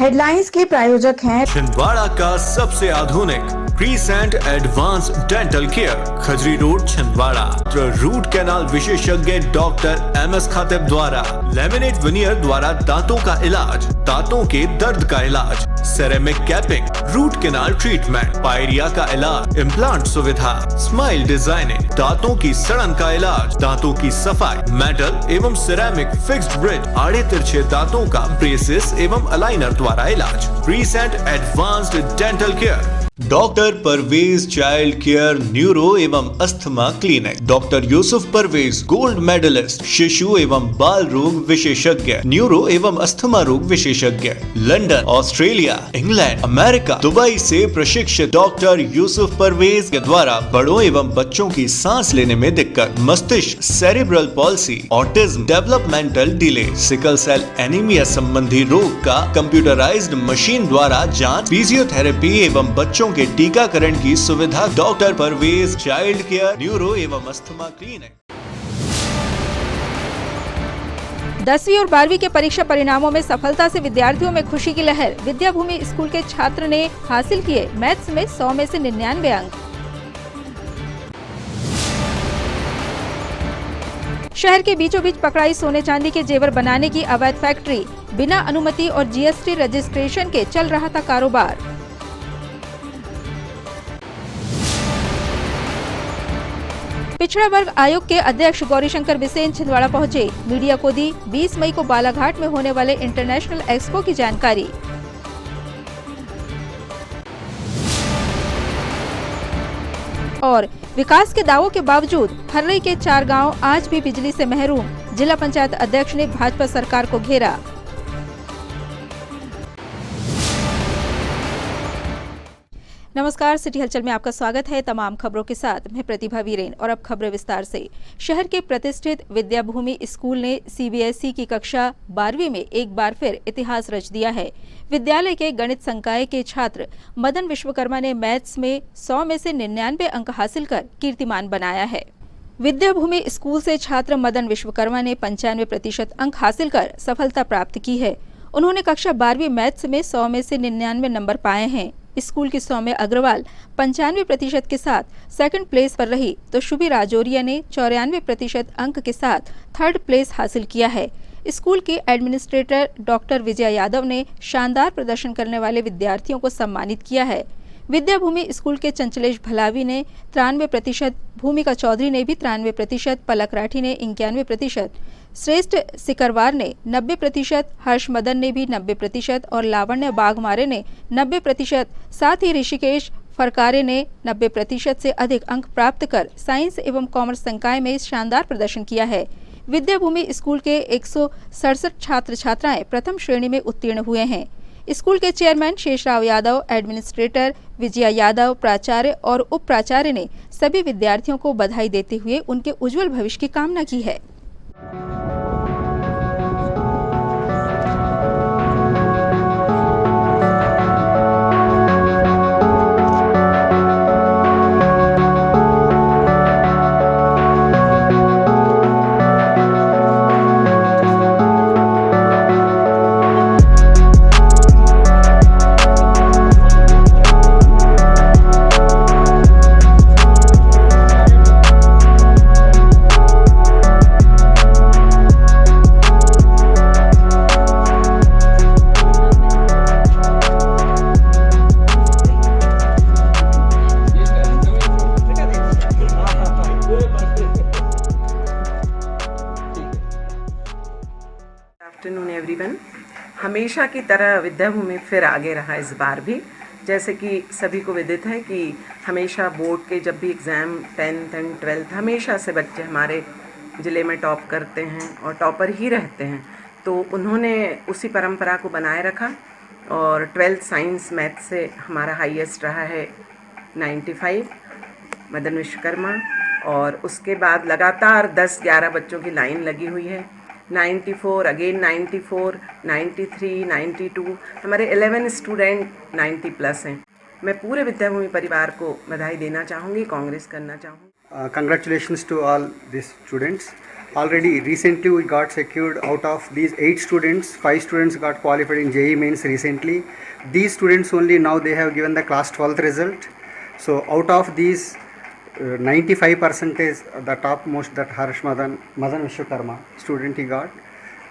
Headlines के प्रायोजक हैं छिंदवाड़ा का सबसे आधुनिक crescent advance dental care, Khajri road Chhindwara. Root canal विशेषज्ञ डॉक्टर MS खातिब द्वारा लेमिनेट विनियर द्वारा दांतों का इलाज, दांतों के दर्द का इलाज, ceramic capping, root canal treatment, pyorrhoea का इलाज, इम्प्लांट सुविधा, स्माइल डिजाइनिंग, दांतों की सड़न का इलाज, दांतों की सफाई, मेटल एवं सिरेमिक फिक्स्ड ब्रिज, आड़े तिरछे दांतों का ब्रेसेस एवं अलाइनर द्वारा इलाज। Crescent advanced dental care, doctor Parvez child care neuro एवं asthma clinic, doctor Yusuf Parvez gold medallist शिशु एवं बाल रोग विशेषज्ञ, न्यूरो एवं अस्थमा रोग विशेषज्ञ, London, Australia, England, America, Dubai से प्रशिक्षित डॉक्टर यूसुफ परवेज के द्वारा बड़ों एवं बच्चों की सांस लेने में दिक्कत, मस्तिष्क, cerebral palsy, autism, developmental delay, sickle cell anaemia संबंधी रोग का कंप्यूटराइज्ड मशीन द्वारा जांच, फिजियोथेरेपी एवं बच्चों के टीकाकरण की सुविधा। Doctor Parvez child care neuro एवं अस्थमा क्लिनिक। 10वीं और 12वीं के परीक्षा परिणामों में सफलता से विद्यार्थियों में खुशी की लहर। विद्याभूमि स्कूल के छात्र ने हासिल किए मैथ्स में 100 में से 99 अंक। शहर के बीचों बीच पकड़ाई सोने चांदी के जेवर बनाने की अवैध फैक्ट्री। बिना अनुमति और GST रजिस्ट्रेशन के चल रहा था कारोबार। पिछड़ा वर्ग आयोग के अध्यक्ष गौरीशंकर बिसेन छिंदवाड़ा पहुंचे। मीडिया को दी 20 मई को बालाघाट में होने वाले इंटरनेशनल एक्सपो की जानकारी। और विकास के दावों के बावजूद हर्रई के 4 गांव आज भी बिजली से महरूम। जिला पंचायत अध्यक्ष ने भाजपा सरकार को घेरा। नमस्कार, सिटी हलचल में आपका स्वागत है। तमाम खबरों के साथ मैं प्रतिभा वीरेन और अब खबरें विस्तार से। शहर के प्रतिष्ठित विद्याभूमि स्कूल ने CBSE की कक्षा 12वीं में एक बार फिर इतिहास रच दिया है। विद्यालय के गणित संकाय के छात्र मदन विश्वकर्मा ने मैथ्स में 100 में से 99 अंक हासिल कर कीर्तिमान बनाया है। विद्याभूमि स्कूल से छात्र मदन विश्वकर्मा ने 95% अंक हासिल कर सफलता प्राप्त की है। उन्होंने कक्षा 12वीं मैथ्स में 100 में से 99 नंबर पाए हैं। स्कूल की सौम्य अग्रवाल 95% के साथ सेकंड प्लेस पर रही, तो शुभी राजौरिया ने 94% अंक के साथ थर्ड प्लेस हासिल किया है। स्कूल के एडमिनिस्ट्रेटर डॉक्टर विजय यादव ने शानदार प्रदर्शन करने वाले विद्यार्थियों को सम्मानित किया है। विद्याभूमि स्कूल के चंचलेश भलावी ने 93%, भूमिका चौधरी ने भी 93%, पलक राठी ने 91%, श्रेष्ठ सिकरवार ने 90%, हर्ष मदन ने भी 90% और लावण्य बागमारे ने 90%, साथ ही ऋषिकेश फरकारे ने 90% से अधिक अंक प्राप्त कर साइंस एवं कॉमर्स संकाय में शानदार प्रदर्शन किया है। विद्याभूमि स्कूल के 167 छात्र छात्राएं प्रथम श्रेणी में उत्तीर्ण हुए हैं। स्कूल के चेयरमैन शेषराव यादव, एडमिनिस्ट्रेटर विजया यादव, प्राचार्य और उप प्राचार्य ने सभी विद्यार्थियों को बधाई देते हुए उनके उज्जवल भविष्य की कामना की है। Afternoon everyone. हमेशा की तरह विद्याभूमि फिर आगे रहा इस बार भी। जैसे कि सभी को विदित है कि हमेशा बोर्ड के जब भी एग्ज़ाम 10th एंड 12th हमेशा से बच्चे हमारे ज़िले में टॉप करते हैं और टॉपर ही रहते हैं। तो उन्होंने उसी परंपरा को बनाए रखा और 12th साइंस मैथ से हमारा हाईएस्ट रहा है 95 मदन विश्वकर्मा। और उसके बाद लगातार 10-11 बच्चों की लाइन लगी हुई है। 94, अगेन 94, 93, 92, हमारे 11 स्टूडेंट 90+ हैं। मैं पूरे विद्याभूमि परिवार को बधाई देना चाहूँगी, कांग्रेस करना चाहूँगी। Congratulations to all these students. Already recently we got secured out of these 8 students, 5 students got qualified in JEE mains recently. These students only now they have given the class 12th result. So out of these 95% the topmost that Harsh Madan Vishwakarma student he got,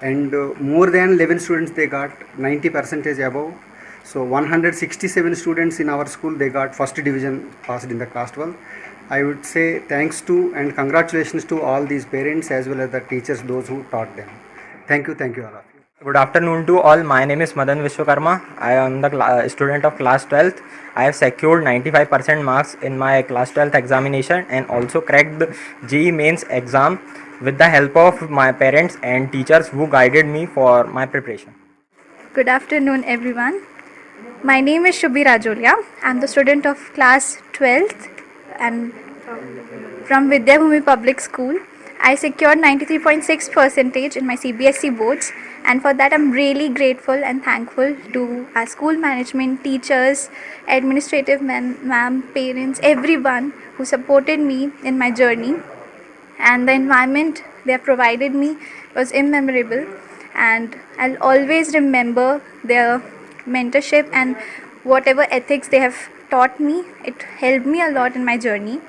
and more than 11 students they got 90% above. So 167 students in our school they got first division passed in the class 12. I would say thanks to and congratulations to all these parents as well as the teachers, those who taught them. Thank you all of you. Good afternoon to all. My name is Madan Vishwakarma. I am the student of class 12th. I have secured 95% marks in my class 12th examination and also cracked the JEE mains exam with the help of my parents and teachers who guided me for my preparation. Good afternoon everyone. My name is Shubhi Rajolia. I am the student of class 12th and from Vidyabhumi Public School. I secured 93.6% in my CBSE boards, and for that I'm really grateful and thankful to our school management, teachers, administrative ma'am, parents, everyone who supported me in my journey. And the environment they have provided me was immemorable, and I'll always remember their mentorship and whatever ethics they have taught me. It helped me a lot in my journey,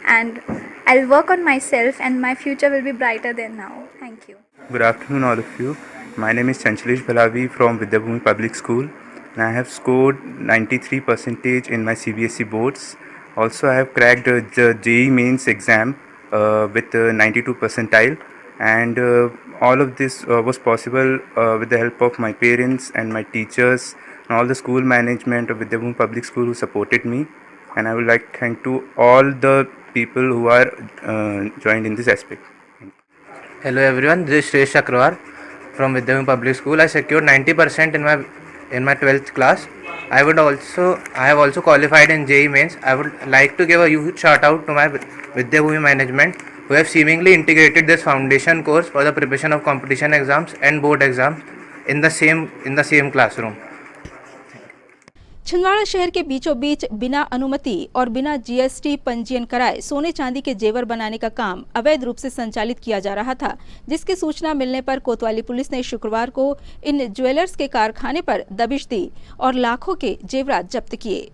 and I'll work on myself and my future will be brighter than now. Thank you. Good afternoon all of you. My name is Chanchalesh Balavi from Vidyabhumi Public School, and I have scored 93% in my CBSE boards. Also I have cracked the JEE mains exam with 92 percentile, and all of this was possible with the help of my parents and my teachers and all the school management of Vidyabhumi Public School who supported me. And I would like to thank to all the people who are joined in this aspect. Hello everyone, this is Shresh Chakrawar from Vidyabhumi Public School. I secured 90% in my 12th class. I have also qualified in JEE mains. I would like to give a huge shout out to my Vidyabhumi management who have seemingly integrated this foundation course for the preparation of competition exams and board exams in the same classroom. Chhindwara शहर के बीचों बीच बिना अनुमति और बिना GST पंजीयन कराए सोने चांदी के जेवर बनाने का काम अवैध रूप से संचालित किया जा रहा था, जिसकी सूचना मिलने पर कोतवाली पुलिस ने शुक्रवार को इन ज्वेलर्स के कारखाने पर दबिश दी और लाखों के जेवरात जब्त किए।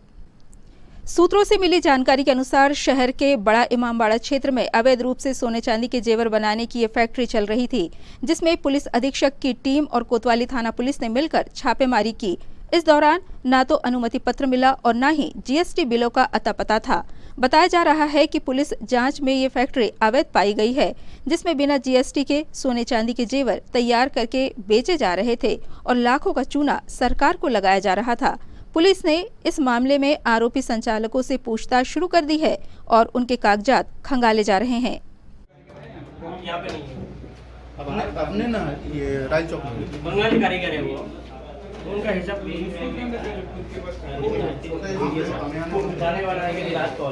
सूत्रों से मिली जानकारी के अनुसार शहर के बड़ा इमामबाड़ा क्षेत्र में अवैध रूप से सोने चांदी के जेवर बनाने की ये फैक्ट्री चल रही थी, जिसमें पुलिस अधीक्षक की टीम और कोतवाली थाना पुलिस ने मिलकर छापेमारी की। इस दौरान ना तो अनुमति पत्र मिला और ना ही जीएसटी बिलों का अता पता था। बताया जा रहा है कि पुलिस जांच में ये फैक्ट्री अवैध पाई गई है, जिसमें बिना जीएसटी के सोने चांदी के जेवर तैयार करके बेचे जा रहे थे और लाखों का चूना सरकार को लगाया जा रहा था। पुलिस ने इस मामले में आरोपी संचालकों से पूछताछ शुरू कर दी है और उनके कागजात खंगाले जा रहे हैं। अपने ना ये राय चौक बंगाली कारीगर है वो, उनका हिसाब जाने वाला है कि रात को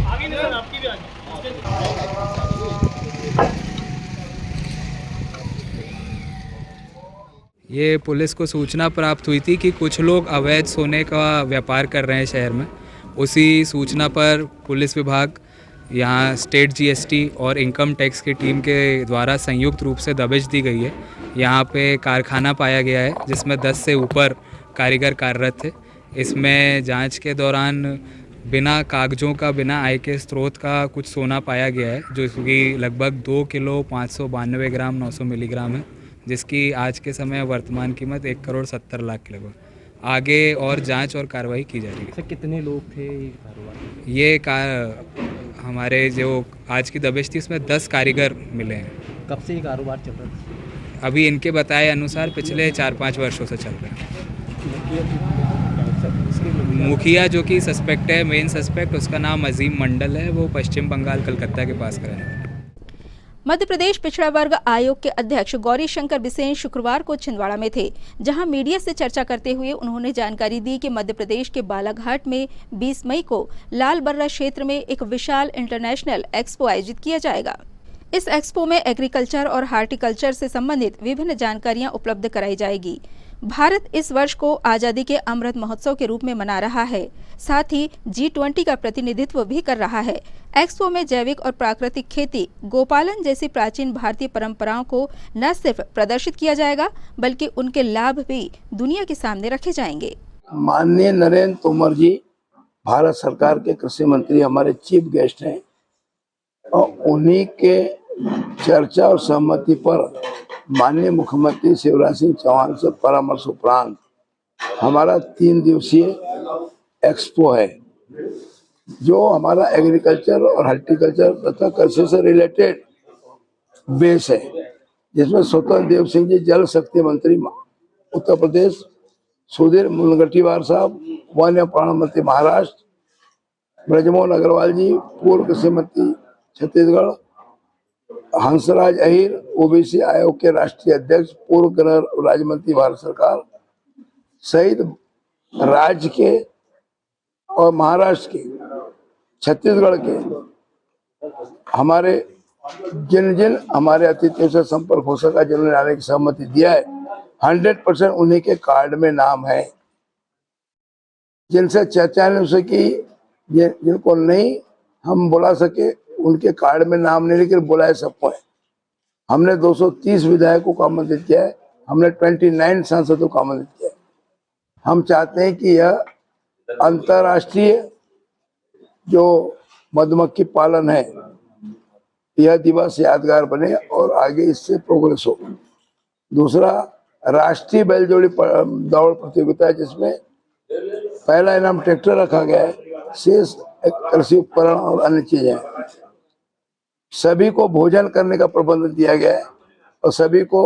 आगे नहीं आपकी भी ये पुलिस को सूचना प्राप्त हुई थी कि कुछ लोग अवैध सोने का व्यापार कर रहे हैं शहर में। उसी सूचना पर पुलिस विभाग यहाँ स्टेट जीएसटी और इनकम टैक्स की टीम के द्वारा संयुक्त रूप से दबिश दी गई है। यहाँ पे कारखाना पाया गया है जिसमें 10 से ऊपर कारीगर कार्यरत थे। इसमें जांच के दौरान बिना कागजों का, बिना आय के स्रोत का कुछ सोना पाया गया है, जो कि लगभग 2 किलो 592 ग्राम 900 मिलीग्राम है, जिसकी आज के समय वर्तमान कीमत 1 करोड़ 70 लाख के लगभग। आगे और जांच और कार्रवाई की जा रही है। कितने लोग थे ये हमारे जो आज की दबिश थी उसमें 10 कारीगर मिले हैं। कब से ये कारोबार चल रहा है? अभी इनके बताए अनुसार पिछले 4-5 वर्षों से चल रहे हैं। मुखिया जो कि सस्पेक्ट है, मेन सस्पेक्ट, उसका नाम अजीम मंडल है। वो पश्चिम बंगाल कलकत्ता के पास का रहने वाला है। मध्य प्रदेश पिछड़ा वर्ग आयोग के अध्यक्ष गौरी शंकर बिसेन शुक्रवार को छिंदवाड़ा में थे, जहां मीडिया से चर्चा करते हुए उन्होंने जानकारी दी कि मध्य प्रदेश के बालाघाट में 20 मई को लाल बर्रा क्षेत्र में एक विशाल इंटरनेशनल एक्सपो आयोजित किया जाएगा। इस एक्सपो में एग्रीकल्चर और हार्टिकल्चर से संबंधित विभिन्न जानकारियां उपलब्ध कराई जाएगी। भारत इस वर्ष को आज़ादी के अमृत महोत्सव के रूप में मना रहा है। साथ ही G20 का प्रतिनिधित्व भी कर रहा है। एक्सपो में जैविक और प्राकृतिक खेती, गोपालन जैसी प्राचीन भारतीय परंपराओं को न सिर्फ प्रदर्शित किया जाएगा, बल्कि उनके लाभ भी दुनिया के सामने रखे जाएंगे। माननीय नरेंद्र तोमर जी भारत सरकार के कृषि मंत्री हमारे चीफ गेस्ट हैं और उन्हीं के चर्चा और सहमति पर माननीय मुख्यमंत्री शिवराज सिंह चौहान से परामर्श उपरांत हमारा 3 दिवसीय एक्सपो है, जो हमारा एग्रीकल्चर और हॉर्टिकल्चर तथा कृषि से रिलेटेड बेस है, जिसमें स्वतंत्र देव सिंह जी जल शक्ति मंत्री उत्तर प्रदेश, सुधीर मुनगंटीवार साहब वन एवं प्राण मंत्री महाराष्ट्र, ब्रजमोहन अग्रवाल जी पूर्व कृषि मंत्री छत्तीसगढ़, हंसराज अहीर ओबीसी आयोग के राष्ट्रीय अध्यक्ष, पूर्व गृह राज्य मंत्री भारत सरकार सहित राज्य के और महाराष्ट्र के, छत्तीसगढ़ के हमारे जिन हमारे अतिथियों से संपर्क हो सका, जिन्होंने आने की सहमति दिया है, 100% उन्हीं के कार्ड में नाम है। जिनसे चर्चा नहीं हो सकी, जिनको नहीं हम बुला सके, उनके कार्ड में नाम नहीं, लेकिन बुलाए सबको है। हमने 230 विधायकों को आमंत्रित किया है, हमने 29 सांसदों को आमंत्रित किया है। हम चाहते हैं कि यह अंतर्राष्ट्रीय जो मधुमक्खी पालन है, यह दिवस यादगार बने और आगे इससे प्रोग्रेस हो। दूसरा, राष्ट्रीय बैलजोड़ी दौड़ प्रतियोगिता है, जिसमें पहला इनाम ट्रैक्टर रखा गया है, शेष कृषि उपकरण और अन्य चीजें हैं। सभी को भोजन करने का प्रबंध दिया गया है और सभी को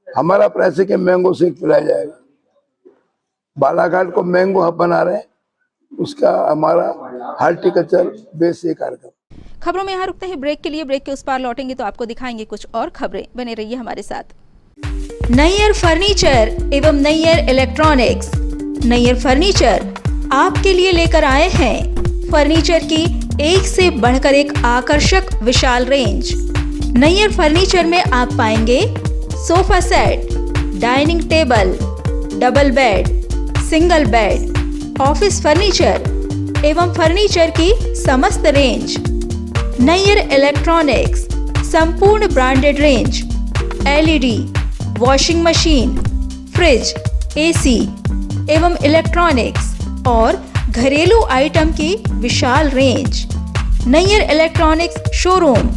हमारा प्रयास है कि मैंगो शेक पिलाया जाएगा। बालाघाट को मैंगो हब बना रहे हैं, उसका हमारा हार्टिकल्चर बेस ये कार्यक्रम। खबरों में यहाँ रुकते हैं ब्रेक के लिए। ब्रेक के उस पार लौटेंगे तो आपको दिखाएंगे कुछ और खबरें। बने रहिए हमारे साथ। नैयर फर्नीचर एवं नैयर इलेक्ट्रॉनिक्स। नैयर फर्नीचर आपके लिए लेकर आए हैं फर्नीचर की एक से बढ़कर एक आकर्षक विशाल रेंज। नैयर फर्नीचर में आप पाएंगे sofa set, dining table, double bed, single bed, office furniture एवं फर्नीचर की समस्त रेंज। नैयर इलेक्ट्रॉनिक्स संपूर्ण branded range, LED, washing machine, fridge, AC एवं इलेक्ट्रॉनिक्स और घरेलू आइटम की विशाल range. Nayyar electronics showroom.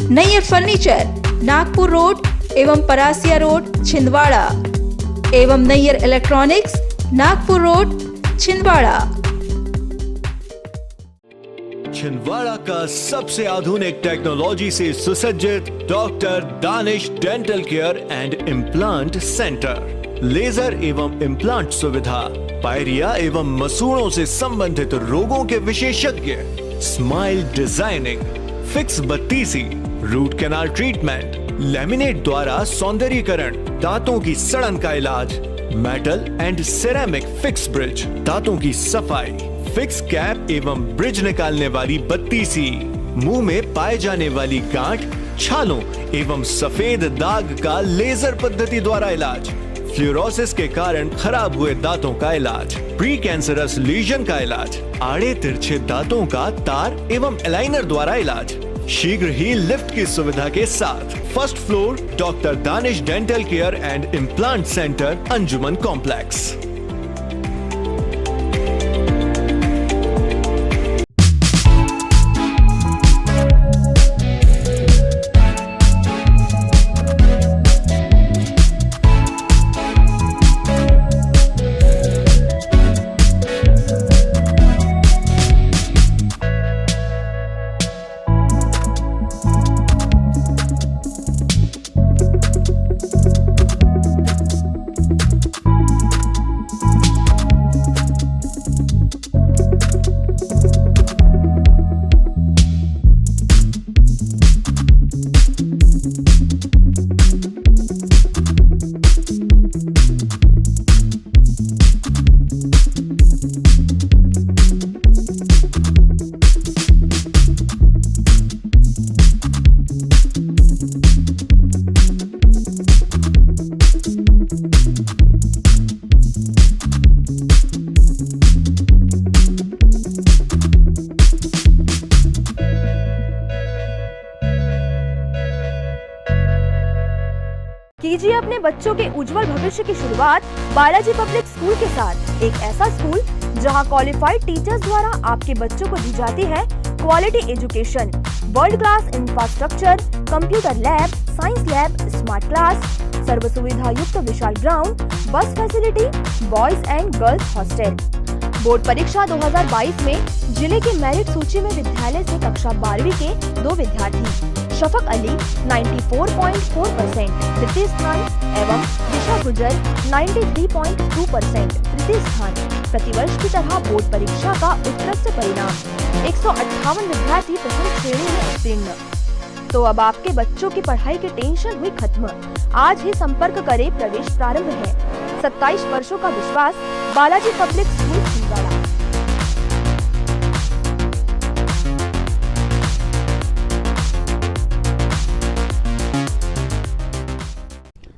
Nayyar furniture Nagpur road एवं परासिया रोड छिंदवाड़ा एवं नैयर इलेक्ट्रॉनिक्स नागपुर रोड छिंदवाड़ा। छिंदवाड़ा का सबसे आधुनिक टेक्नोलॉजी से सुसज्जित doctor Danish dental care and implant centre. Laser एवं इम्प्लांट सुविधा, पायरिया एवं मसूड़ों से संबंधित रोगों के विशेषज्ञ, स्माइल डिजाइनिंग, फिक्स बत्तीसी, रूट कैनाल ट्रीटमेंट, लैमिनेट द्वारा सौंदर्यीकरण, दांतों की सड़न का इलाज, metal and ceramic fix bridge, दांतों की सफाई, फिक्स कैप एवं ब्रिज निकालने वाली बत्तीसी, मुंह में पाए जाने वाली गांठ, छालों एवं सफेद दाग का लेजर पद्धति द्वारा इलाज, फ्लोरोसिस के कारण खराब हुए दांतों का इलाज, प्री कैंसरस लीजन का इलाज, आड़े तिरछे दांतों का तार एवं एलाइनर द्वारा इलाज, शीघ्र ही लिफ्ट की सुविधा के साथ। First floor doctor Danish dental care and implant centre, Anjuman complex. कीजिए अपने बच्चों के उज्जवल भविष्य की शुरुआत बालाजी पब्लिक स्कूल के साथ। एक ऐसा स्कूल जहां क्वालिफाइड टीचर्स द्वारा आपके बच्चों को दी जाती है quality education, world class infrastructure, computer lab, science lab, smart class, सर्व सुविधा युक्त विशाल ground, bus facility, boys and girls hostel. Board परीक्षा 2022 में जिले की मेरिट सूची में विद्यालय से कक्षा 12वीं के 2 विद्यार्थी शफक अली 94.4% तृतीय स्थान एवं दिशा गुजर 93.2% तृतीय स्थान। प्रतिवर्ष की तरह बोर्ड परीक्षा का उत्कृष्ट परिणाम 158 विद्यार्थी प्रथम श्रेणी में उत्तीर्ण। तो अब आपके बच्चों की पढ़ाई की टेंशन हुई खत्म। आज ही संपर्क करें, प्रवेश प्रारंभ है। 27 वर्षों का विश्वास, Balaji public school Chhindwara.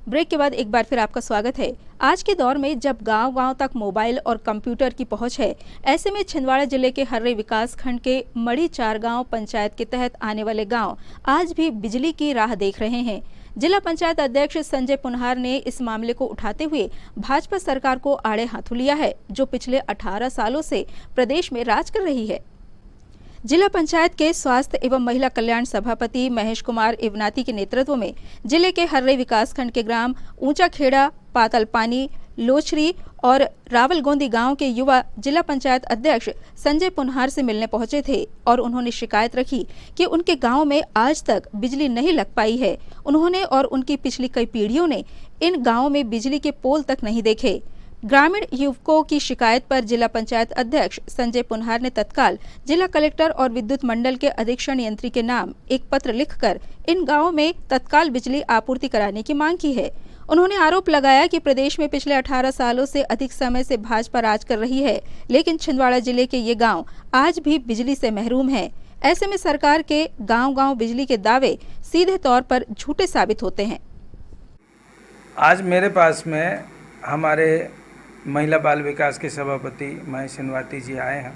Break के बाद एक बार फिर आपका स्वागत है। आज के दौर में जब गांव-गांव तक मोबाइल और कंप्यूटर की पहुंच है, ऐसे में छिंदवाड़ा जिले के हर्रे विकास खंड के मड़ी 4 गांव पंचायत के तहत आने वाले गांव आज भी बिजली की राह देख रहे हैं। जिला पंचायत अध्यक्ष संजय पुनहार ने इस मामले को उठाते हुए भाजपा सरकार को आड़े हाथों लिया है, जो पिछले 18 सालों से प्रदेश में राज कर रही है। जिला पंचायत के स्वास्थ्य एवं महिला कल्याण सभापति महेश कुमार इवनाती के नेतृत्व में जिले के हर्रे विकासखंड के ग्राम ऊंचा खेड़ा, पातल पानी, लोचरी और रावलगोंदी गांव के युवा जिला पंचायत अध्यक्ष संजय पुनहार से मिलने पहुंचे थे और उन्होंने शिकायत रखी कि उनके गांव में आज तक बिजली नहीं लग पाई है। उन्होंने और उनकी पिछली कई पीढ़ियों ने इन गांवों में बिजली के पोल तक नहीं देखे। ग्रामीण युवकों की शिकायत पर जिला पंचायत अध्यक्ष संजय पुनहार ने तत्काल जिला कलेक्टर और विद्युत मंडल के अधीक्षण यंत्री के नाम एक पत्र लिखकर इन गांवों में तत्काल बिजली आपूर्ति कराने की मांग की है। उन्होंने आरोप लगाया कि प्रदेश में पिछले 18 सालों से अधिक समय से भाजपा राज कर रही है, लेकिन छिंदवाड़ा जिले के ये गांव आज भी बिजली से महरूम है। ऐसे में सरकार के गांव-गांव बिजली के दावे सीधे तौर पर झूठे साबित होते हैं। आज मेरे पास में हमारे महिला बाल विकास के सभापति महेश इवनाती जी आए हैं।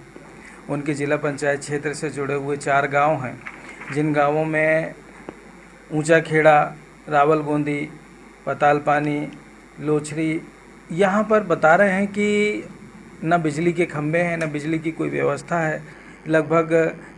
उनके जिला पंचायत क्षेत्र से जुड़े हुए 4 गांव हैं, जिन गांवों में ऊंचा खेड़ा, रावलगोंदी, पताल पानी, लोचरी, यहाँ पर बता रहे हैं कि न बिजली के खंभे हैं, न बिजली की कोई व्यवस्था है। लगभग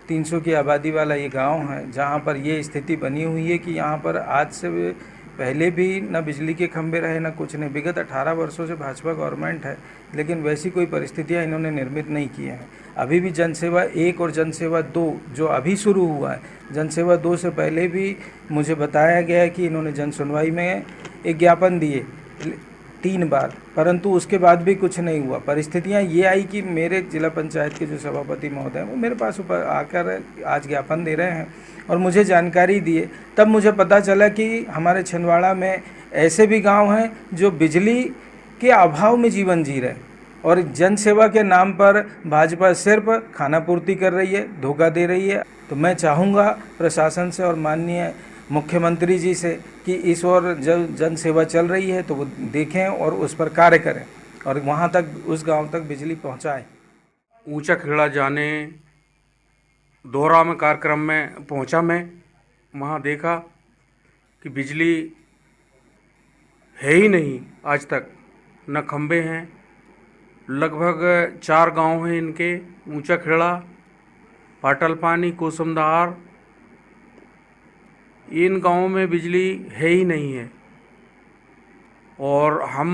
300 की आबादी वाला ये गांव है, जहाँ पर ये स्थिति बनी हुई है कि यहाँ पर आज से पहले भी न बिजली के खंभे रहे, न कुछ नहीं। विगत 18 वर्षों से भाजपा गवर्नमेंट है, लेकिन वैसी कोई परिस्थितियाँ इन्होंने निर्मित नहीं की हैं। अभी भी जनसेवा 1 और जनसेवा 2 जो अभी शुरू हुआ है, जनसेवा 2 से पहले भी मुझे बताया गया है कि इन्होंने जन सुनवाई में एक ज्ञापन दिए 3 बार, परंतु उसके बाद भी कुछ नहीं हुआ। परिस्थितियाँ ये आई कि मेरे जिला पंचायत के जो सभापति महोदय हैं वो मेरे पास ऊपर आकर आज ज्ञापन दे रहे हैं और मुझे जानकारी दिए। तब मुझे पता चला कि हमारे छिंदवाड़ा में ऐसे भी गांव हैं जो बिजली के अभाव में जीवन जी रहे हैं और जनसेवा के नाम पर भाजपा सिर्फ खाना पूर्ति कर रही है, धोखा दे रही है। तो मैं चाहूँगा प्रशासन से और माननीय मुख्यमंत्री जी से कि इस ओर जब जनसेवा चल रही है तो वो देखें और उस पर कार्य करें और वहाँ तक, उस गांव तक बिजली पहुँचाएं। ऊंचा खेड़ा जाने दोहरा में कार्यक्रम में पहुंचा मैं, वहाँ देखा कि बिजली है ही नहीं आज तक, न खंबे हैं। लगभग 4 गांव हैं इनके, ऊंचा खेड़ा, पाटल पानी, कुसुमदार, इन गांवों में बिजली है ही नहीं है। और हम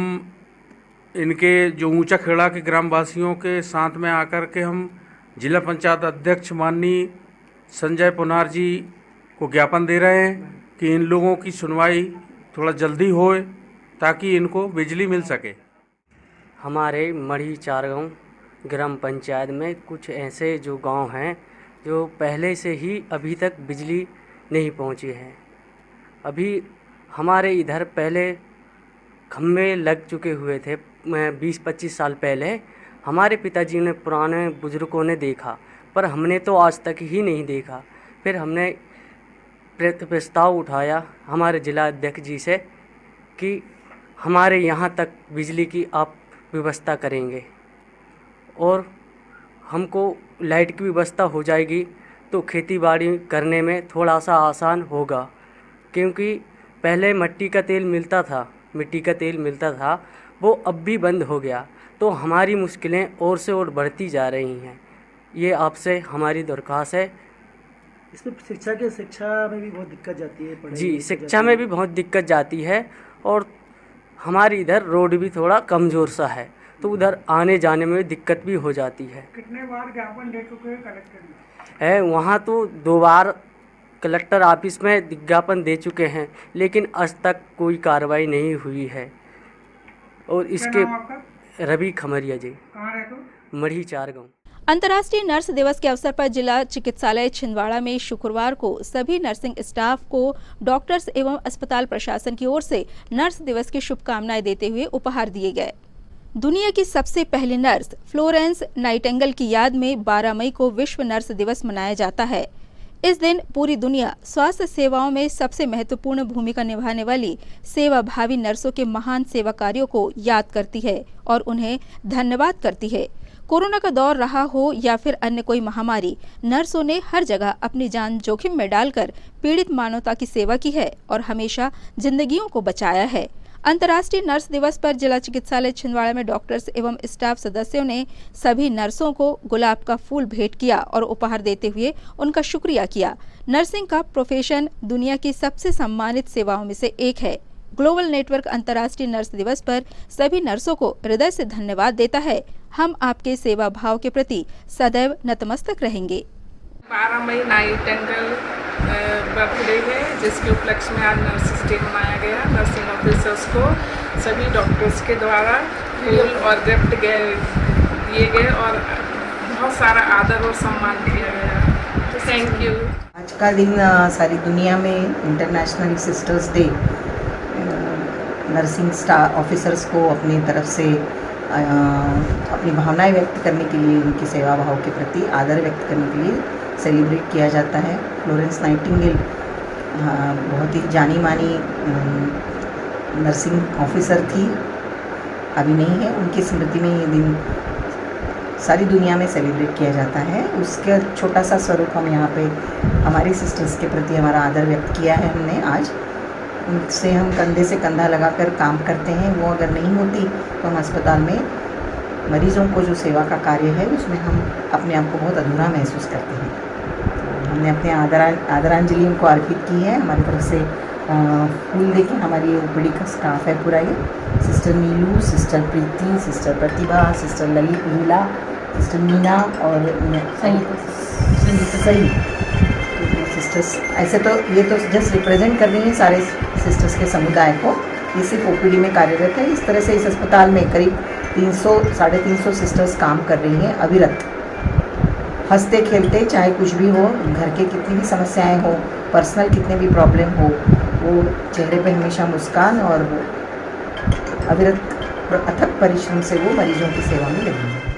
इनके जो ऊंचा खेड़ा के ग्रामवासियों के साथ में आकर के हम जिला पंचायत अध्यक्ष माननीय संजय पुनहार जी को ज्ञापन दे रहे हैं कि इन लोगों की सुनवाई थोड़ा जल्दी होए ताकि इनको बिजली मिल सके। हमारे मढ़ी 4 गाँव ग्राम पंचायत में कुछ ऐसे जो गांव हैं जो पहले से ही अभी तक बिजली नहीं पहुंची है। अभी हमारे इधर पहले खम्भे लग चुके हुए थे 20-25 साल पहले। हमारे पिताजी ने, पुराने बुजुर्गों ने देखा, पर हमने तो आज तक ही नहीं देखा। फिर हमने प्रस्ताव उठाया हमारे जिला अध्यक्ष जी से कि हमारे यहाँ तक बिजली की आप व्यवस्था करेंगे और हमको लाइट की व्यवस्था हो जाएगी तो खेती बाड़ी करने में थोड़ा सा आसान होगा, क्योंकि पहले मिट्टी का तेल मिलता था वो अब भी बंद हो गया, तो हमारी मुश्किलें और से और बढ़ती जा रही हैं। ये आपसे हमारी दरख्वास्त है। इसमें शिक्षा में भी बहुत दिक्कत जाती है। जी, शिक्षा में भी बहुत दिक्कत जाती है और हमारी इधर रोड भी थोड़ा कमज़ोर सा है, तो उधर आने जाने में दिक्कत भी हो जाती है। कितने बार ज्ञापन दे चुके हैं कलेक्टर है वहाँ तो 2 बार कलेक्टर ऑफिस में विज्ञापन दे चुके हैं, लेकिन आज तक कोई कार्रवाई नहीं हुई है। और इसके रवि खमरिया जी, मढ़ी 4 गाँव। अंतर्राष्ट्रीय नर्स दिवस के अवसर पर जिला चिकित्सालय छिंदवाड़ा में शुक्रवार को सभी नर्सिंग स्टाफ को डॉक्टर्स एवं अस्पताल प्रशासन की ओर से नर्स दिवस की शुभकामनाएं देते हुए उपहार दिए गए। दुनिया की सबसे पहली नर्स फ्लोरेंस नाइटिंगेल की याद में 12 मई को विश्व नर्स दिवस मनाया जाता है। इस दिन पूरी दुनिया स्वास्थ्य सेवाओं में सबसे महत्वपूर्ण भूमिका निभाने वाली सेवाभावी नर्सों के महान सेवा कार्यों को याद करती है और उन्हें धन्यवाद करती है। कोरोना का दौर रहा हो या फिर अन्य कोई महामारी, नर्सों ने हर जगह अपनी जान जोखिम में डालकर पीड़ित मानवता की सेवा की है और हमेशा जिंदगियों को बचाया है। अंतर्राष्ट्रीय नर्स दिवस पर जिला चिकित्सालय छिंदवाड़ा में डॉक्टर्स एवं स्टाफ सदस्यों ने सभी नर्सों को गुलाब का फूल भेंट किया और उपहार देते हुए उनका शुक्रिया किया। नर्सिंग का प्रोफेशन दुनिया की सबसे सम्मानित सेवाओं में से एक है। ग्लोबल नेटवर्क अंतर्राष्ट्रीय नर्स दिवस पर सभी नर्सों को हृदय से धन्यवाद देता है। हम आपके सेवा भाव के प्रति सदैव नतमस्तक रहेंगे। 12 मई नाइटिंगेल बर्थडे है, जिसके उपलक्ष्य में आज नर्सेस डे मनाया गया। नर्सिंग ऑफिसर्स को सभी डॉक्टर्स के द्वारा फूल और गिफ्ट दिए गए और बहुत सारा आदर और सम्मान किया गया। Thank you. आज का दिन सारी दुनिया में international sisters day nursing staff officers को अपनी तरफ से अपनी भावनाएं व्यक्त करने के लिए, उनकी सेवा भाव के प्रति आदर व्यक्त करने के लिए सेलिब्रेट किया जाता है। फ्लोरेंस नाइटिंगेल बहुत ही जानी मानी नर्सिंग ऑफिसर थी, अभी नहीं है। उनकी स्मृति में ये दिन सारी दुनिया में सेलिब्रेट किया जाता है। उसका छोटा सा स्वरूप हम यहाँ पे हमारी सिस्टर्स के प्रति हमारा आदर व्यक्त किया है हमने आज। उनसे हम कंधे से कंधा लगाकर काम करते हैं। वो अगर नहीं होती तो हम अस्पताल में मरीजों को जो सेवा का कार्य है उसमें हम अपने आप को बहुत अधूरा महसूस करते हैं। तो हमने अपने आदरांजलि उनको अर्पित की है। हमारी तरफ से फूल देके हमारी ओपीडी का स्टाफ है पूरा, ये सिस्टर नीलू, सिस्टर प्रीति, सिस्टर प्रतिभा, सिस्टर लीला, सिस्टर मीना और सही सिस्टर्स। ऐसे तो ये तो जस्ट रिप्रेजेंट कर रही हैं सारे सिस्टर्स के समुदाय को। ये सिर्फ ओपीडी में कार्यरत है। इस तरह से इस अस्पताल में करीब 300-350 सिस्टर्स काम कर रही हैं अविरत, हंसते खेलते, चाहे कुछ भी हो, घर के कितनी भी समस्याएं हो, पर्सनल कितने भी प्रॉब्लम हो, वो चेहरे पे हमेशा मुस्कान और वो अविरत अथक परिश्रम से वो मरीजों की सेवा में लगी है।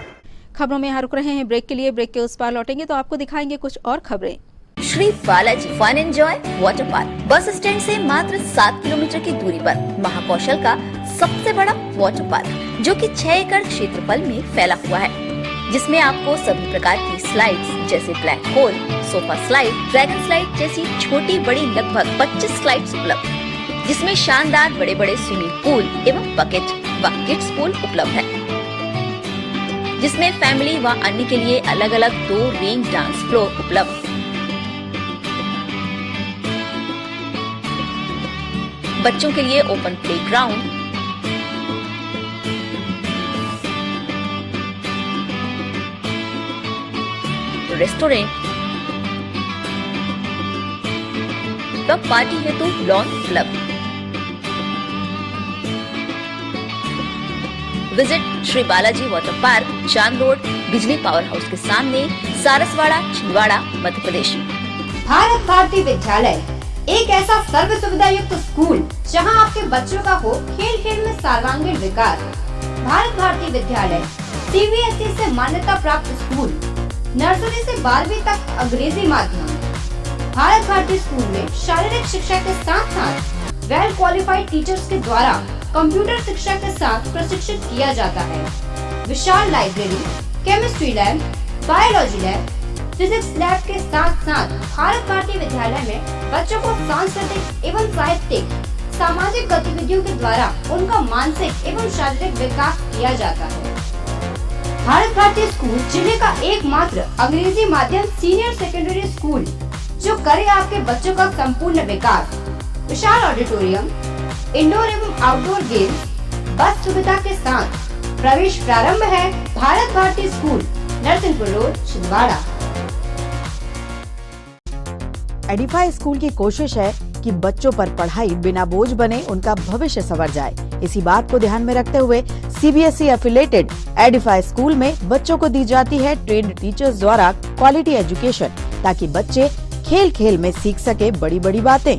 खबरों में यहाँ रुक रहे हैं ब्रेक के लिए। ब्रेक के उस पार लौटेंगे तो आपको दिखाएंगे कुछ और खबरें। Shri Balaji fun enjoy water park bus stand से मात्र 7 किलोमीटर की दूरी पर महाकौशल का सबसे बड़ा वाटर पार्क, जो कि 6 एकड़ क्षेत्रफल में फैला हुआ है, जिसमें आपको सभी प्रकार की स्लाइड्स जैसे black hole, sofa slide, dragon slide जैसी छोटी बड़ी लगभग 25 स्लाइड्स उपलब्ध, जिसमें शानदार बड़े बड़े स्विमिंग पूल एवं बकेट व किड्स पूल उपलब्ध है, जिसमें फैमिली व अन्य के लिए अलग अलग 2 रेन डांस फ्लोर उपलब्ध। बच्चों के लिए ओपन प्लेग्राउंड, रेस्टोरेंट व पार्टी हेतु lawn club. Visit Shri Balaji water park, चांद रोड, बिजली पावर हाउस के सामने, सारसवाड़ा, छिंदवाड़ा, मध्य प्रदेश। भारत भारती विद्यालय एक ऐसा सर्व सुविधा युक्त स्कूल जहां आपके बच्चों का हो खेल खेल में सर्वांगीण विकास। भारत भारती विद्यालय CBSE से मान्यता प्राप्त स्कूल, नर्सरी से 12वीं तक अंग्रेजी माध्यम, भारत भारती स्कूल में शारीरिक शिक्षा के साथ साथ वेल क्वालिफाइड टीचर्स के द्वारा कंप्यूटर शिक्षा के साथ प्रशिक्षित किया जाता है। विशाल library, chemistry lab, biology lab, physics lab के साथ साथ भारत भारती विद्यालय में बच्चों को सांस्कृतिक एवं साहित्यिक सामाजिक गतिविधियों के द्वारा उनका मानसिक एवं शारीरिक विकास किया जाता है। भारत भारती स्कूल जिले का एकमात्र अंग्रेजी माध्यम सीनियर सेकेंडरी स्कूल जो करे आपके बच्चों का संपूर्ण विकास। विशाल ऑडिटोरियम, इंडोर एवं आउटडोर गेम, बस सुविधा के साथ प्रवेश प्रारंभ है। Bharat Bharati school, Narsinghpur road, Chhindwara. Edify school की कोशिश है कि बच्चों पर पढ़ाई बिना बोझ बने, उनका भविष्य संवर जाए। इसी बात को ध्यान में रखते हुए सीबीएसई एफिलेटेड एडिफाई स्कूल में बच्चों को दी जाती है ट्रेन्ड टीचर्स द्वारा क्वालिटी एजुकेशन, ताकि बच्चे खेल खेल में सीख सके बड़ी बड़ी बातें।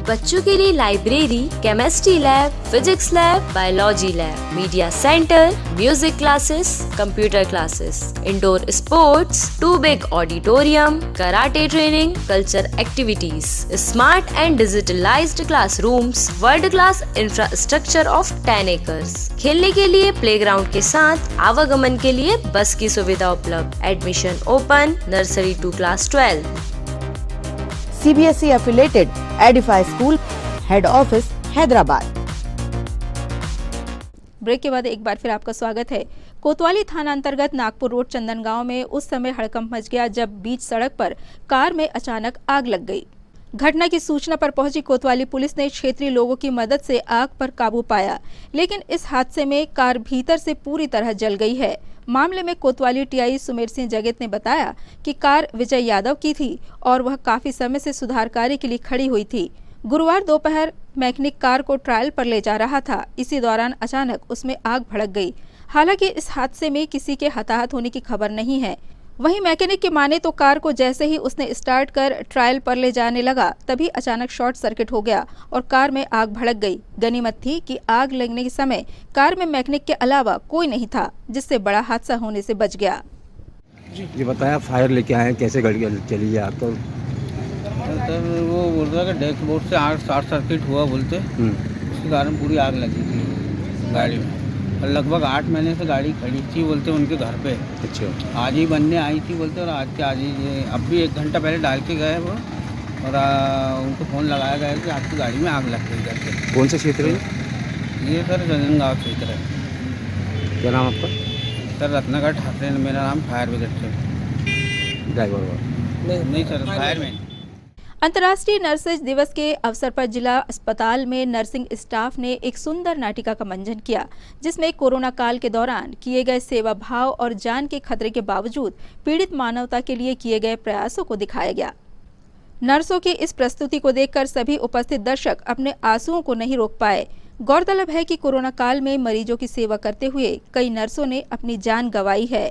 बच्चों के लिए library, chemistry lab, physics lab, biology lab, media centre, music classes, computer classes, indoor sports, 2 big auditorium, karate training, culture activities, smart and digitalised classrooms, world class infrastructure of 10 acres. खेलने के लिए प्लेग्राउंड के साथ आवागमन के लिए बस की सुविधा उपलब्ध। Admission open, nursery to class 12। CBSE affiliated Edify school, head office Hyderabad. Break के बाद एक बार फिर आपका स्वागत है। कोतवाली थाना अंतर्गत नागपुर रोड चंदन गांव में उस समय हड़कंप मच गया जब बीच सड़क पर कार में अचानक आग लग गई। घटना की सूचना पर पहुंची कोतवाली पुलिस ने क्षेत्रीय लोगों की मदद से आग पर काबू पाया, लेकिन इस हादसे में कार भीतर से पूरी तरह जल गई है। मामले में कोतवाली टीआई सुमेर सिंह जगत ने बताया कि कार विजय यादव की थी और वह काफी समय से सुधार कार्य के लिए खड़ी हुई थी। गुरुवार दोपहर मैकेनिक कार को ट्रायल पर ले जा रहा था। इसी दौरान अचानक उसमें आग भड़क गई। हालांकि इस हादसे में किसी के हताहत होने की खबर नहीं है। वहीं मैकेनिक की माने तो कार को जैसे ही उसने स्टार्ट कर ट्रायल पर ले जाने लगा, तभी अचानक शॉर्ट सर्किट हो गया और कार में आग भड़क गई। गनीमत थी कि आग लगने के समय कार में मैकेनिक के अलावा कोई नहीं था, जिससे बड़ा हादसा होने से बच गया। ये बताया फायर लेके आए, कैसे गाड़ी चली है आपको? सर वो बोल रहा है कि डैशबोर्ड से आग शॉर्ट सर्किट हुआ बोलते, उसके कारण पूरी आग लगी थी गाड़ी में। और लगभग 8 महीने से गाड़ी खड़ी थी बोलते उनके घर पे। अच्छा। आज ही बनने आई थी बोलते, और आज के आज ही अब भी 1 घंटा पहले डाल के गए वो, और उनको फ़ोन लगाया गया कि आपकी गाड़ी में आग लग गई करके। कौन सा क्षेत्र है ये सर जजनगांव क्षेत्र है। क्या नाम आपका? सर रत्नाकर ठाकरे, मेरा नाम फायर ब्रिगेड से ड्राइवर? नहीं सर, फायरमैन। अंतर्राष्ट्रीय नर्सेज दिवस के अवसर पर जिला अस्पताल में नर्सिंग स्टाफ ने एक सुंदर नाटिका का मंचन किया, जिसमें कोरोना काल के दौरान किए गए सेवा भाव और जान के खतरे के बावजूद पीड़ित मानवता के लिए किए गए प्रयासों को दिखाया गया। नर्सों की इस प्रस्तुति को देखकर सभी उपस्थित दर्शक अपने आंसुओं को नहीं रोक पाए। गौरतलब है कि कोरोना काल में मरीजों की सेवा करते हुए कई नर्सों ने अपनी जान गंवाई है।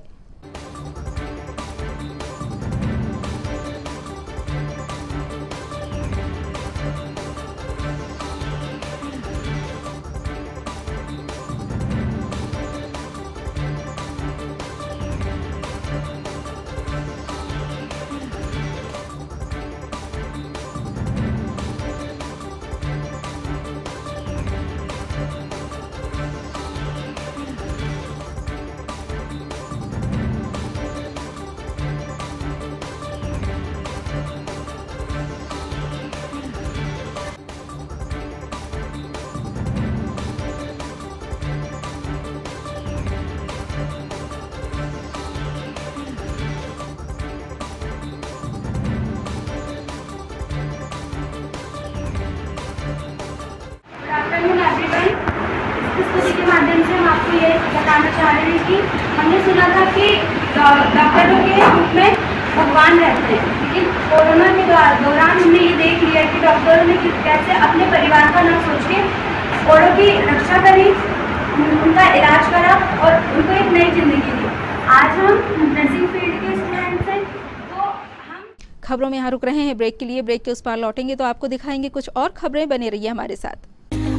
के माध्यम से हम आपको ये बताना चाह रहे हैं कि हमने सुना था कि डॉक्टरों के रूप में भगवान रहते हैं, लेकिन कोरोना के दौरान हमने ये देख लिया कि डॉक्टरों ने कैसे अपने परिवार का ना सोच के औरों की रक्षा करी, उनका इलाज करा और उनको एक नई जिंदगी दी। आज हम नर्सिंग फील्ड के स्टूडेंट्स हैं, तो हम खबरों में यहाँ रुक रहे हैं ब्रेक के लिए। ब्रेक के उस पार लौटेंगे तो आपको दिखाएंगे कुछ और खबरें। बने रहिए हमारे साथ।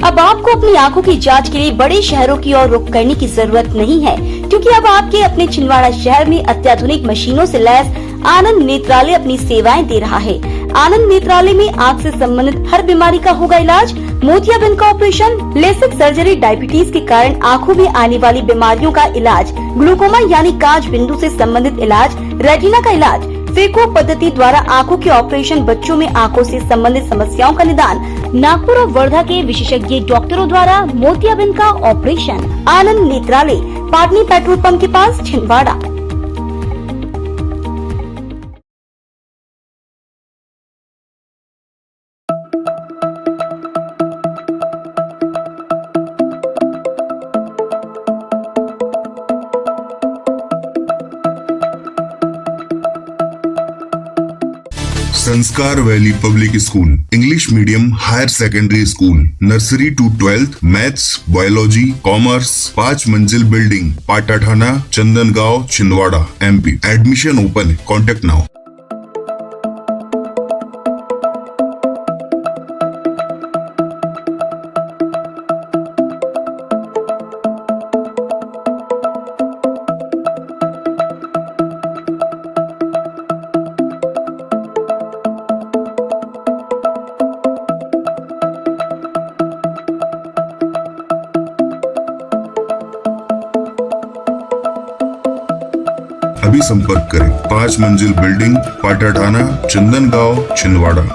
अब आपको अपनी आंखों की जांच के लिए बड़े शहरों की ओर रुख करने की जरूरत नहीं है, क्योंकि अब आपके अपने छिंदवाड़ा शहर में अत्याधुनिक मशीनों से लैस आनंद नेत्रालय अपनी सेवाएं दे रहा है। आनंद नेत्रालय में आँख से संबंधित हर बीमारी का होगा इलाज। मोतियाबिंद का ऑपरेशन, लेसिक सर्जरी, डायबिटीज के कारण आँखों में आने वाली बीमारियों का इलाज, ग्लूकोमा यानी कांच बिंदु से संबंधित इलाज, रेटिना का इलाज, फेको पद्धति द्वारा आँखों के ऑपरेशन, बच्चों में आँखों से संबंधित समस्याओं का निदान, नागपुर और वर्धा के विशेषज्ञ डॉक्टरों द्वारा मोतियाबिंद का operation. Anand Netralaya, Patni petrol pump के पास, Chhindwara. Sanskar valley public school, English medium higher secondary school, nursery to 12th, maths, biology, commerce, 5 मंजिल building, Patathana, Chandangaon, Chhindwara, MP। Admission open है, कॉन्टेक्ट नाउ। अभी संपर्क करें। 5 मंजिल building, Patathana, Chandangaon, Chhindwara.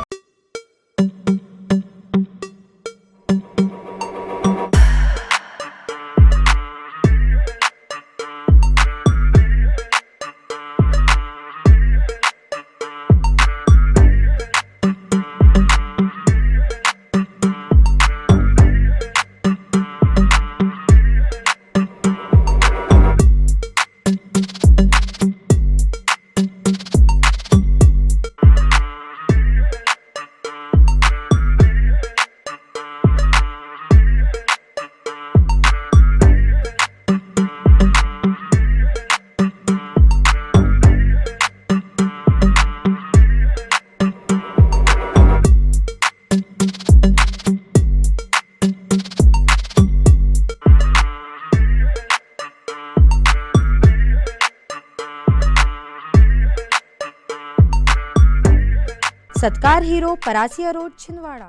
Satkar Hero, Parasia road, Chhindwara.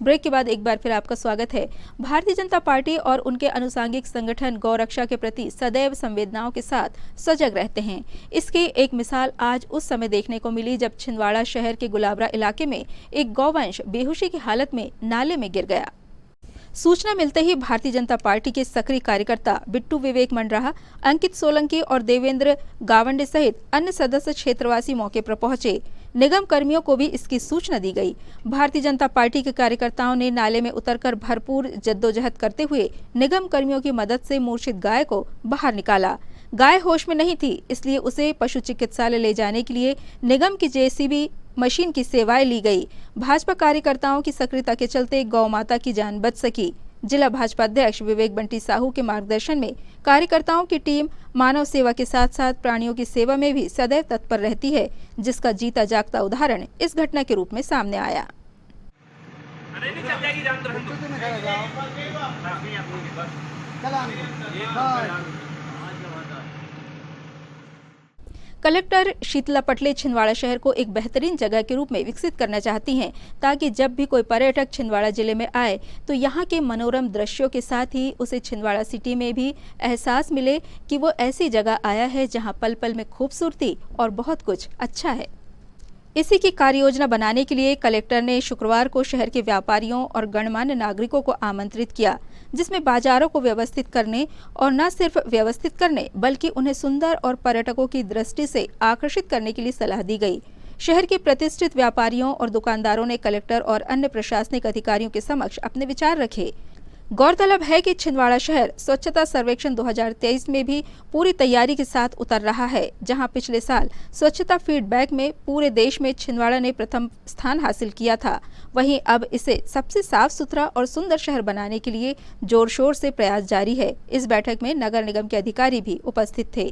Break के बाद एक बार फिर आपका स्वागत है। भारतीय जनता पार्टी और उनके अनुसांगिक संगठन गौरक्षा के प्रति सदैव संवेदनाओं के साथ सजग रहते हैं। इसकी एक मिसाल आज उस समय देखने को मिली जब छिंदवाड़ा शहर के गुलाबरा इलाके में एक गौवंश बेहोशी की हालत में नाले में गिर गया। सूचना मिलते ही भारतीय जनता पार्टी के सक्रिय कार्यकर्ता बिट्टू विवेक मंडराहा, अंकित सोलंकी और देवेंद्र गावंडे सहित अन्य सदस्य क्षेत्रवासी मौके पर पहुंचे। निगम कर्मियों को भी इसकी सूचना दी गई। भारतीय जनता पार्टी के कार्यकर्ताओं ने नाले में उतरकर भरपूर जद्दोजहद करते हुए निगम कर्मियों की मदद से मूर्छित गाय को बाहर निकाला। गाय होश में नहीं थी, इसलिए उसे पशु चिकित्सालय ले जाने के लिए निगम की JCB मशीन की सेवाएं ली गई। भाजपा कार्यकर्ताओं की सक्रियता के चलते गौ माता की जान बच सकी। जिला भाजपा अध्यक्ष विवेक बंटी साहू के मार्गदर्शन में कार्यकर्ताओं की टीम मानव सेवा के साथ साथ प्राणियों की सेवा में भी सदैव तत्पर रहती है, जिसका जीता जागता उदाहरण इस घटना के रूप में सामने आया। कलेक्टर शीतला पटले छिंदवाड़ा शहर को एक बेहतरीन जगह के रूप में विकसित करना चाहती हैं, ताकि जब भी कोई पर्यटक छिंदवाड़ा जिले में आए तो यहाँ के मनोरम दृश्यों के साथ ही उसे छिंदवाड़ा सिटी में भी एहसास मिले कि वो ऐसी जगह आया है जहाँ पल पल में खूबसूरती और बहुत कुछ अच्छा है। इसी की कार्ययोजना बनाने के लिए कलेक्टर ने शुक्रवार को शहर के व्यापारियों और गणमान्य नागरिकों को आमंत्रित किया, जिसमें बाजारों को व्यवस्थित करने और न सिर्फ व्यवस्थित करने बल्कि उन्हें सुंदर और पर्यटकों की दृष्टि से आकर्षित करने के लिए सलाह दी गई। शहर के प्रतिष्ठित व्यापारियों और दुकानदारों ने कलेक्टर और अन्य प्रशासनिक अधिकारियों के समक्ष अपने विचार रखे। गौरतलब है कि छिंदवाड़ा शहर स्वच्छता सर्वेक्षण 2023 में भी पूरी तैयारी के साथ उतर रहा है, जहां पिछले साल स्वच्छता फीडबैक में पूरे देश में छिंदवाड़ा ने प्रथम स्थान हासिल किया था। वहीं अब इसे सबसे साफ सुथरा और सुंदर शहर बनाने के लिए जोर शोर से प्रयास जारी है। इस बैठक में नगर निगम के अधिकारी भी उपस्थित थे।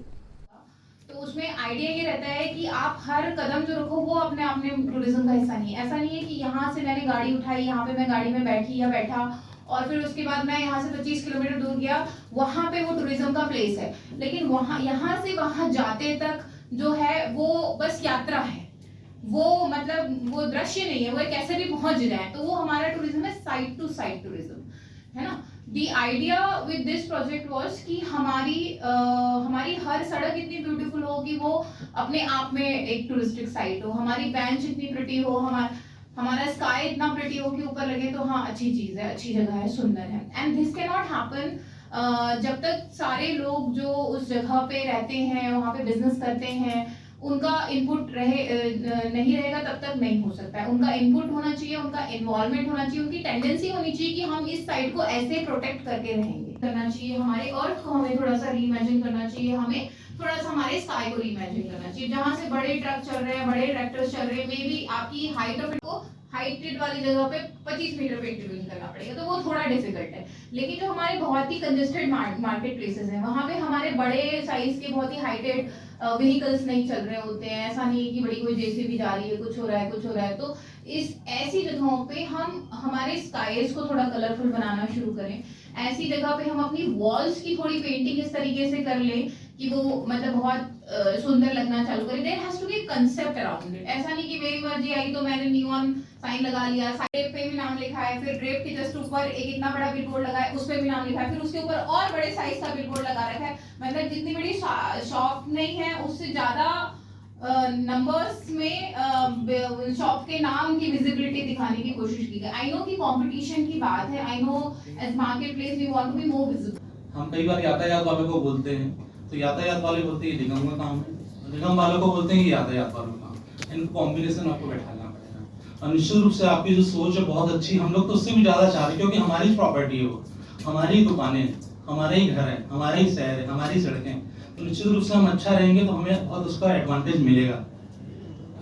तो उसमें आइडिया ये रहता है कि आप हर कदम जो रखो वो अपने आप में टूरिज्म का हिस्सा नहीं है। ऐसा नहीं है कि यहाँ से मैंने गाड़ी उठाई, यहाँ पे मैं गाड़ी में बैठी या बैठा और फिर उसके बाद मैं यहाँ से 25 किलोमीटर दूर गया, वहाँ पे वो टूरिज्म का प्लेस है। लेकिन वहाँ यहाँ से वहाँ जाते तक जो है वो बस यात्रा है, वो मतलब वो दृश्य नहीं है, वो कैसे भी पहुंच जाए, तो वो हमारा टूरिज्म है साइड टू साइड टूरिज्म, है ना। The idea with this project was कि हमारी हर सड़क इतनी ब्यूटीफुल हो कि वो अपने आप में एक टूरिस्टिक साइट हो, हमारी बेंच इतनी प्रिटी हो, हमारा स्काई इतना प्रिटी हो कि ऊपर लगे तो हाँ अच्छी चीज़ है, अच्छी जगह है, सुंदर है। And this can not happen जब तक सारे लोग जो उस जगह पे रहते हैं, वहाँ पे बिजनेस करते हैं, उनका इनपुट नहीं रहेगा तब तक नहीं हो सकता है। उनका इनपुट होना चाहिए, उनका इन्वॉल्वमेंट होना चाहिए, उनकी टेंडेंसी होनी चाहिए कि हम इस साइड को ऐसे प्रोटेक्ट करके रहेंगे, करना चाहिए। हमारे अर्थ को हमें थोड़ा सा रीइमेजिन करना चाहिए, हमें थोड़ा सा हमारे स्काई को रीइमेजिन करना चाहिए। जहाँ से बड़े ट्रक चल रहे हैं, बड़े ट्रैक्टर्स चल रहे हैं, मे बी आपकी हाइट ऑफ इट को हाइटेड वाली जगह पे 25 मीटर पे इंटरव्यू करना पड़ेगा, तो वो थोड़ा डिफिकल्ट है। लेकिन जो हमारे बहुत ही कंजेस्टेड मार्केट प्लेसेस हैं, वहाँ पे हमारे बड़े साइज के बहुत ही हाइटेड व्हीकल्स नहीं चल रहे होते हैं, ऐसा नहीं है कि बड़ी कोई जेसीबी जा रही है, कुछ हो रहा है। तो इस ऐसी जगहों पे हम हमारे स्काईज को थोड़ा कलरफुल बनाना शुरू करें। ऐसी जगह पे हम अपनी वॉल्स की थोड़ी पेंटिंग इस तरीके से कर लें कि वो मतलब बहुत सुंदर लगना चालू करें। There has to be concept around it. ऐसा नहीं कि मेरी मर्जी आई तो मैंने नियॉन साइन लगा लिया, साइड पे भी नाम लिखा है, फिर ड्रेप के जस्ट ऊपर एक इतना बड़ा बिलबोर्ड लगा है, उस पे भी नाम लिखा है, फिर उसके ऊपर और बड़े साइज का बिलबोर्ड लगा रखा है। मतलब जितनी बड़ी शॉप नहीं है उससे ज्यादा नंबर्स में शॉप के नाम की विजिबिलिटी दिखाने की कोशिश की गई। आई नो कि कंपटीशन की बात है, I know as market place we want to be more visible. हम कई बार यातायात वालों को बोलते हैं तो यातायात वाले बोलते हैं निगम का काम है, निगम वालों को बोलते हैं यातायात वालों का काम। इनको कॉम्बिनेशन आपको बैठाना पड़ेगा। और निश्चित रूप से आपकी जो सोच है बहुत अच्छी, हम लोग तो उससे भी ज़्यादा चाह रहे हैं, क्योंकि हमारी प्रॉपर्टी है, वो हमारी दुकानें, हमारे ही घर है, हमारे ही शहर है, हमारी सड़कें, तो निश्चित रूप से हम अच्छा रहेंगे तो हमें बहुत उसका एडवांटेज मिलेगा।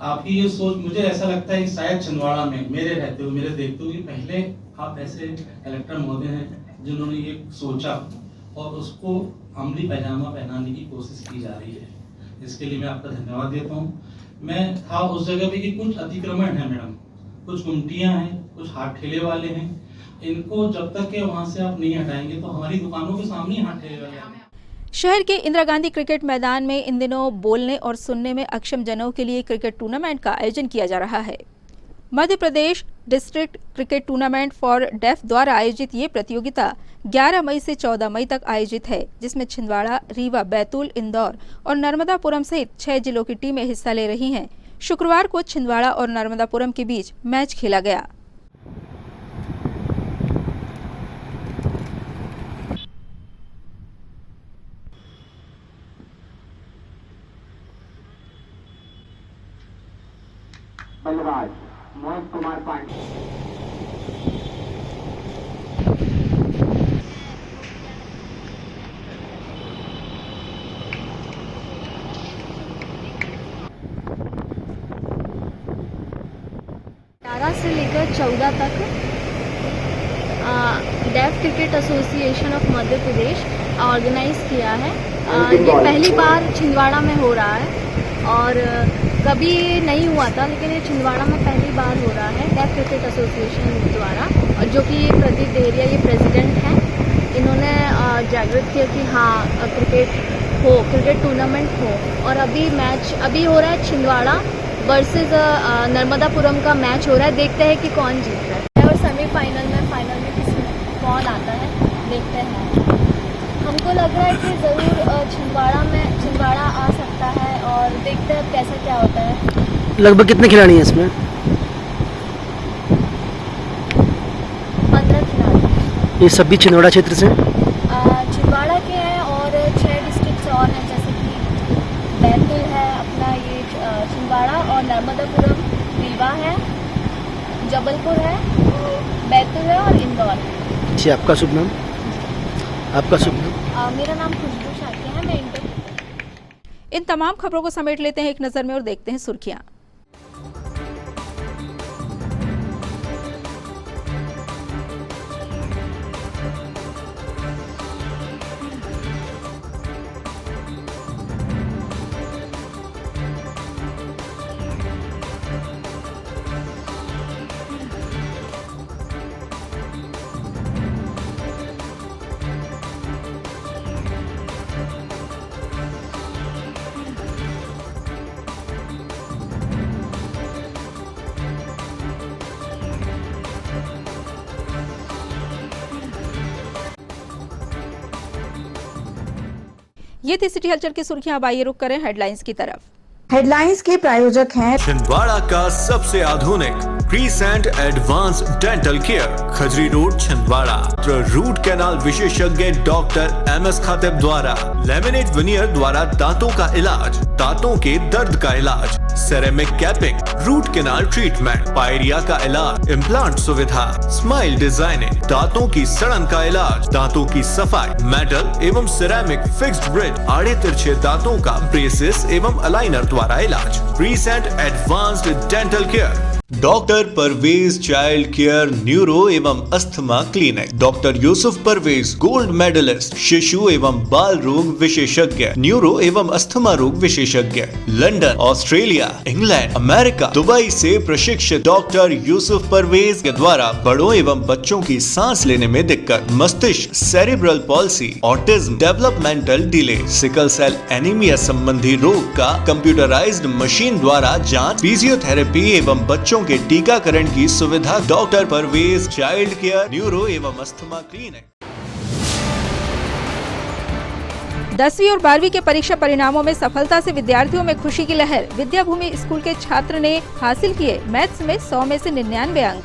आपकी ये सोच, मुझे ऐसा लगता है कि शायद छिंदवाड़ा में मेरे रहते हुए, मेरे देखते हुए पहले आप ऐसे कलेक्टर महोदय हैं जिन्होंने ये सोचा और उसको अमली पैजामा पहनाने की कोशिश की जा रही है। इसके लिए मैं आपका धन्यवाद देता हूँ। मैं था उस जगह पे कि कुछ अतिक्रमण है मैडम, कुछ गुमटियाँ हैं, कुछ हाथ ठेले वाले हैं, इनको जब तक के वहाँ से आप नहीं हटाएंगे तो हमारी दुकानों के सामने ही हाथ ठेले वाले हैं। शहर के इंदिरा गांधी क्रिकेट मैदान में इन दिनों बोलने और सुनने में अक्षम जनों के लिए क्रिकेट टूर्नामेंट का आयोजन किया जा रहा है। Madhya Pradesh district cricket tournament for deaf द्वारा आयोजित ये प्रतियोगिता 11 मई से 14 मई तक आयोजित है, जिसमें छिंदवाड़ा, रीवा, बैतूल, इंदौर और नर्मदापुरम सहित 6 जिलों की टीमें हिस्सा ले रही हैं। शुक्रवार को छिंदवाड़ा और नर्मदापुरम के बीच मैच खेला गया। बल्लेबाज मोहन कुमार पांडे। से लेकर 14 तक deaf cricket association of Madhya Pradesh organise किया है। ये पहली बार छिंदवाड़ा में हो रहा है और कभी नहीं हुआ था, लेकिन ये छिंदवाड़ा में पहली बार हो रहा है डेफ क्रिकेट एसोसिएशन द्वारा। और जो कि प्रदीप देहरिया ये प्रेसिडेंट हैं, इन्होंने जागृत किया कि हाँ क्रिकेट टूर्नामेंट हो। और अभी मैच हो रहा है छिंदवाड़ा वर्सेस नर्मदापुरम का मैच हो रहा है। देखते हैं कि कौन जीत रहा है और सेमीफाइनल में फाइनल में कौन आता है, देखते हैं। हमको लग रहा है कि ज़रूर छिंदवाड़ा आ सकता है और देखते हैं कैसा क्या होता है। लगभग कितने खिलाड़ी हैं इसमें? 15 खिलाड़ी। ये सभी छिंदवाड़ा क्षेत्र से? छिंदवाड़ा के हैं और 6 डिस्ट्रिक्ट और हैं, जैसे कि बैतूल है अपना, ये छिंदवाड़ा और नर्मदापुरम, रीवा है, जबलपुर है, बैतूल है और इंदौर है। जी, आपका शुभ नाम? आपका शुभ नाम? मेरा नाम खुशबू शाक्य है, मैं इंटर। इन तमाम खबरों को समेट लेते हैं एक नज़र में और देखते हैं सुर्खियां। ये थी सिटी हलचल की सुर्खियां। अब आइए रुक करें हेडलाइंस की तरफ। हेडलाइंस के प्रायोजक हैं छिंदवाड़ा का सबसे आधुनिक crescent advance dental care, Khajri road Chhindwara. Root canal विशेषज्ञ डॉक्टर MS खातिब द्वारा लेमिनेट विनियर द्वारा दांतों का इलाज, दांतों के दर्द का इलाज, ceramic capping, root canal treatment, pyorrhoea का इलाज, इम्प्लांट सुविधा, स्माइल डिजाइनिंग, दांतों की सड़न का इलाज, दांतों की सफाई, मेटल एवं सिरेमिक फिक्स्ड ब्रिज, आड़े तिरछे दांतों का ब्रेसेस एवं अलाइनर द्वारा इलाज। Crescent advanced dental care, doctor Parvez child care neuro एवं asthma clinic, doctor Yusuf Parvez gold medallist, शिशु एवं बाल रोग विशेषज्ञ, न्यूरो एवं अस्थमा रोग विशेषज्ञ, London, Australia, England, America, Dubai से प्रशिक्षित डॉक्टर यूसुफ परवेज के द्वारा बड़ों एवं बच्चों की सांस लेने में दिक्कत, मस्तिष्क, cerebral palsy, autism, developmental delay, sickle cell anaemia संबंधी रोग का कंप्यूटराइज्ड मशीन द्वारा जांच, फिजियोथेरेपी एवं बच्चों के टीकाकरण की सुविधा। Doctor Parvez child care neuro एवं अस्थमा क्लिनिक। 10वीं और 12वीं के परीक्षा परिणामों में सफलता से विद्यार्थियों में खुशी की लहर। विद्याभूमि स्कूल के छात्र ने हासिल किए मैथ्स में 100 में से 99 अंक।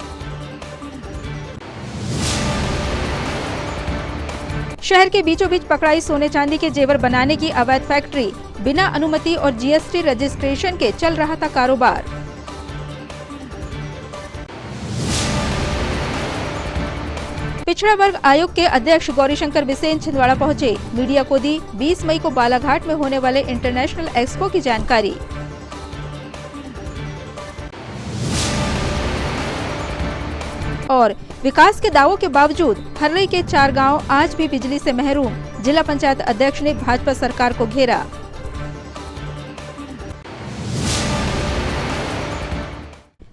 शहर के बीचों बीच पकड़ाई सोने चांदी के जेवर बनाने की अवैध फैक्ट्री। बिना अनुमति और GST रजिस्ट्रेशन के चल रहा था कारोबार। पिछड़ा वर्ग आयोग के अध्यक्ष गौरीशंकर बिसेन छिंदवाड़ा पहुंचे। मीडिया को दी 20 मई को बालाघाट में होने वाले इंटरनेशनल एक्सपो की जानकारी। और विकास के दावों के बावजूद हर्रई के 4 गांव आज भी बिजली से महरूम। जिला पंचायत अध्यक्ष ने भाजपा सरकार को घेरा।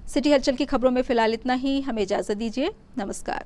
सिटी हलचल की खबरों में फिलहाल इतना ही। हमें इजाजत दीजिए। नमस्कार।